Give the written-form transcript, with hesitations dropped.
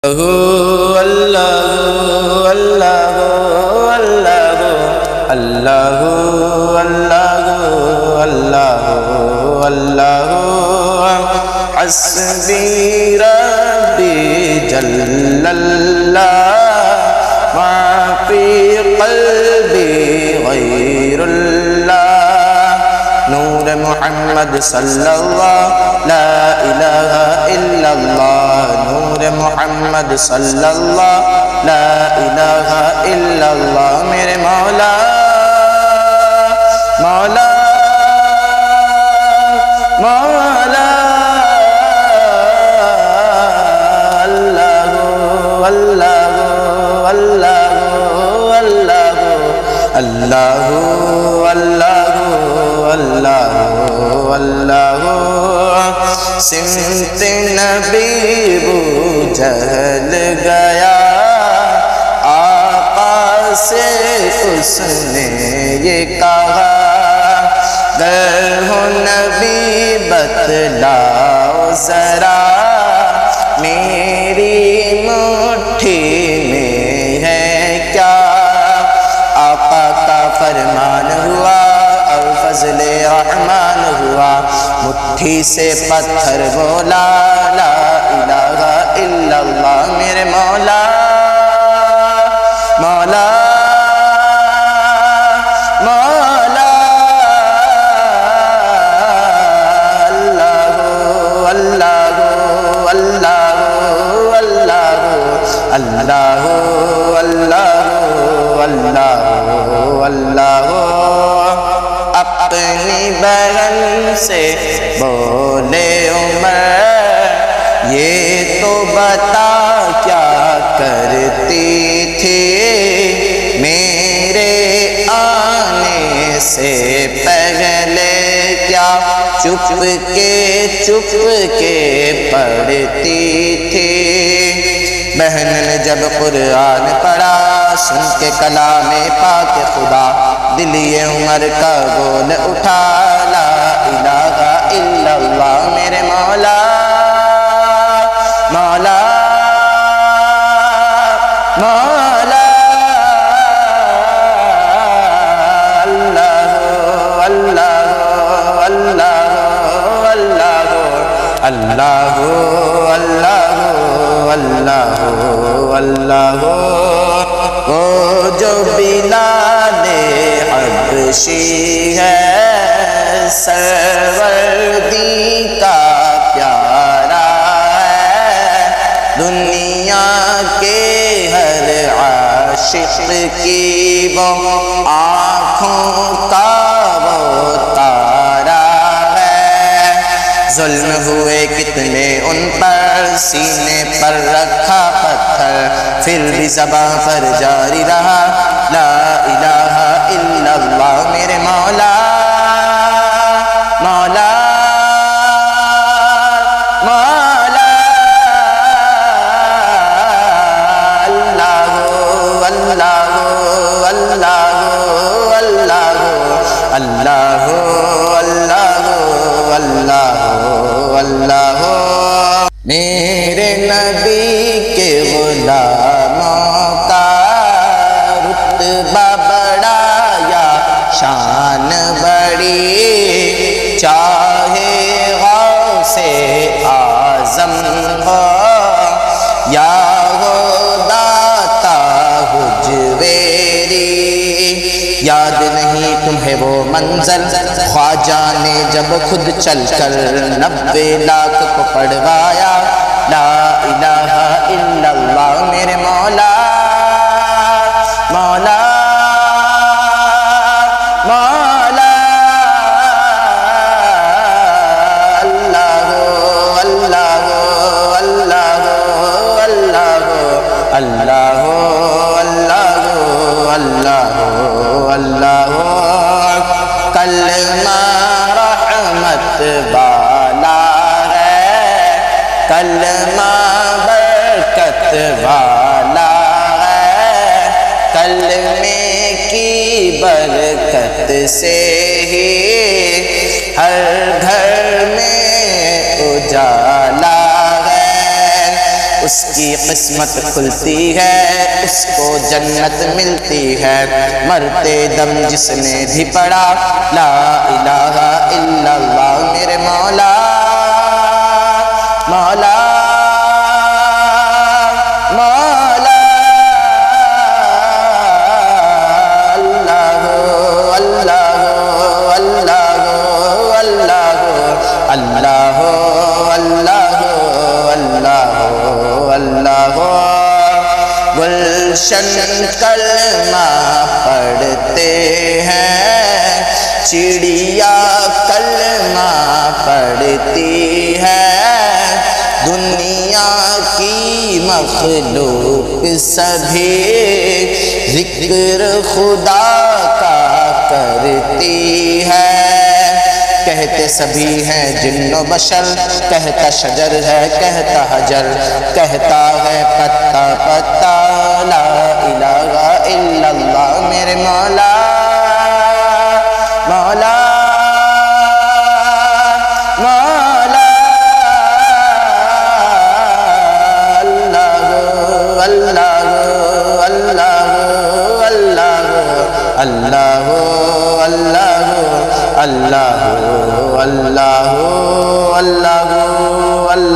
अल्लाह अल्लाह अल्लाह अल्लाह अल्लाह अल्लाह अल्लाह हस्बी रब्बी जल्लल्लाह मा फी क़ल्बी गैरुल्लाह नूर मुहम्मद सल्लल्लाहु ला इलाहा इल्लल्लाह नूर मुहम्मद सल्लल्लाहु ला इलाहा इल्लल्लाह मेरे मौला मौला मौला अल्लाह अल्लाह अल्लाह अल्लाह अल्लाह अल्लाह अल्लाह सिमत नबी बू जहल गया आका से उसने ये कहा गर हो नबी बतलाओ जरा मेरी मुट्ठी में है क्या आका का फरमान हुआ और फजले रहमान हुआ मुट्ठी से पत्थर बोला ला इलाहा इल्लल्लाह मेरे मौला मौला मौला अल्लाह अल्लाह अल्लाह अल्लाह अल्लाह अल्लाह अल्लाह अपनी बहन से बोले उमर ये तो बता क्या करती थी मेरे आने से पहले क्या चुप के पढ़ती थी बहन ने जब कुरान पढ़ा सुन के कलामे पाक खुदा दिल ये उमर का बोल उठा ला इलाहा इल्लल्लाह मेरे मौला मौला मौला अल्लाह अल्लाह अल्लाह अल्लाह अल्लाह अल्लाह अल्लाह अल्लाह वो जो बिलाले हबशी है सरवर्दी का प्यारा है दुनिया के हर आशिक की वो आँखों का वो तारा है जुल्म हुए कितने उन पर सीने पर रखा पत्थर फिर भी ज़बां पर जारी रहा ला इलाहा इल्लल्लाह मेरे मौला मौला मौला अल्लाह अल्लाह अल्लाह अल्लाह अल्लाह अल्लाह अल्लाह अल्लाह मेरे नबी के गुलामों का रुतबा बड़ा या शान बड़ी चाहे गौसे आज़म हो या हो दाता हुजवेरी याद नहीं तुम्हें वो मंजर ख्वाजा ने जब खुद चलकर 90 लाख को पढ़वाया ला इलाहा इल्लल्लाह मेरे मौला मौला मौला अल्लाह अल्लाह अल्लाह अल्लाह अल्लाह अल्लाह अल्लाह अल्लाह कलमा रहमत वाला है कलमा बरकत वाला है कलमे की बरकत से ही हर घर में उजाला है اس کی قسمت کھلتی ہے، اس کو جنت ملتی ہے۔ مرتے دم جس نے بھی پڑھا لا الہ الا اللہ میرے مولا مولا مولا اللہ اللہ اللہ اللہ اللہ اللہ اللہ اللہ۔ گلشن کلمہ پڑھتے ہیں، چڑیا کلمہ پڑھتی ہے، دنیا کی مخلوق سبھی ذکر خدا کا کرتی ہے۔ کہتے سبھی ہیں جن و بشر، کہتا شجر ہے کہتا حجر، کہتا ہے پتا پتا لا الہ الا اللہ میرے مولا مولا مولا اللہ اللہ اللہ اللہ اللہ اللہ اللہ اللہ اللہ اللہ۔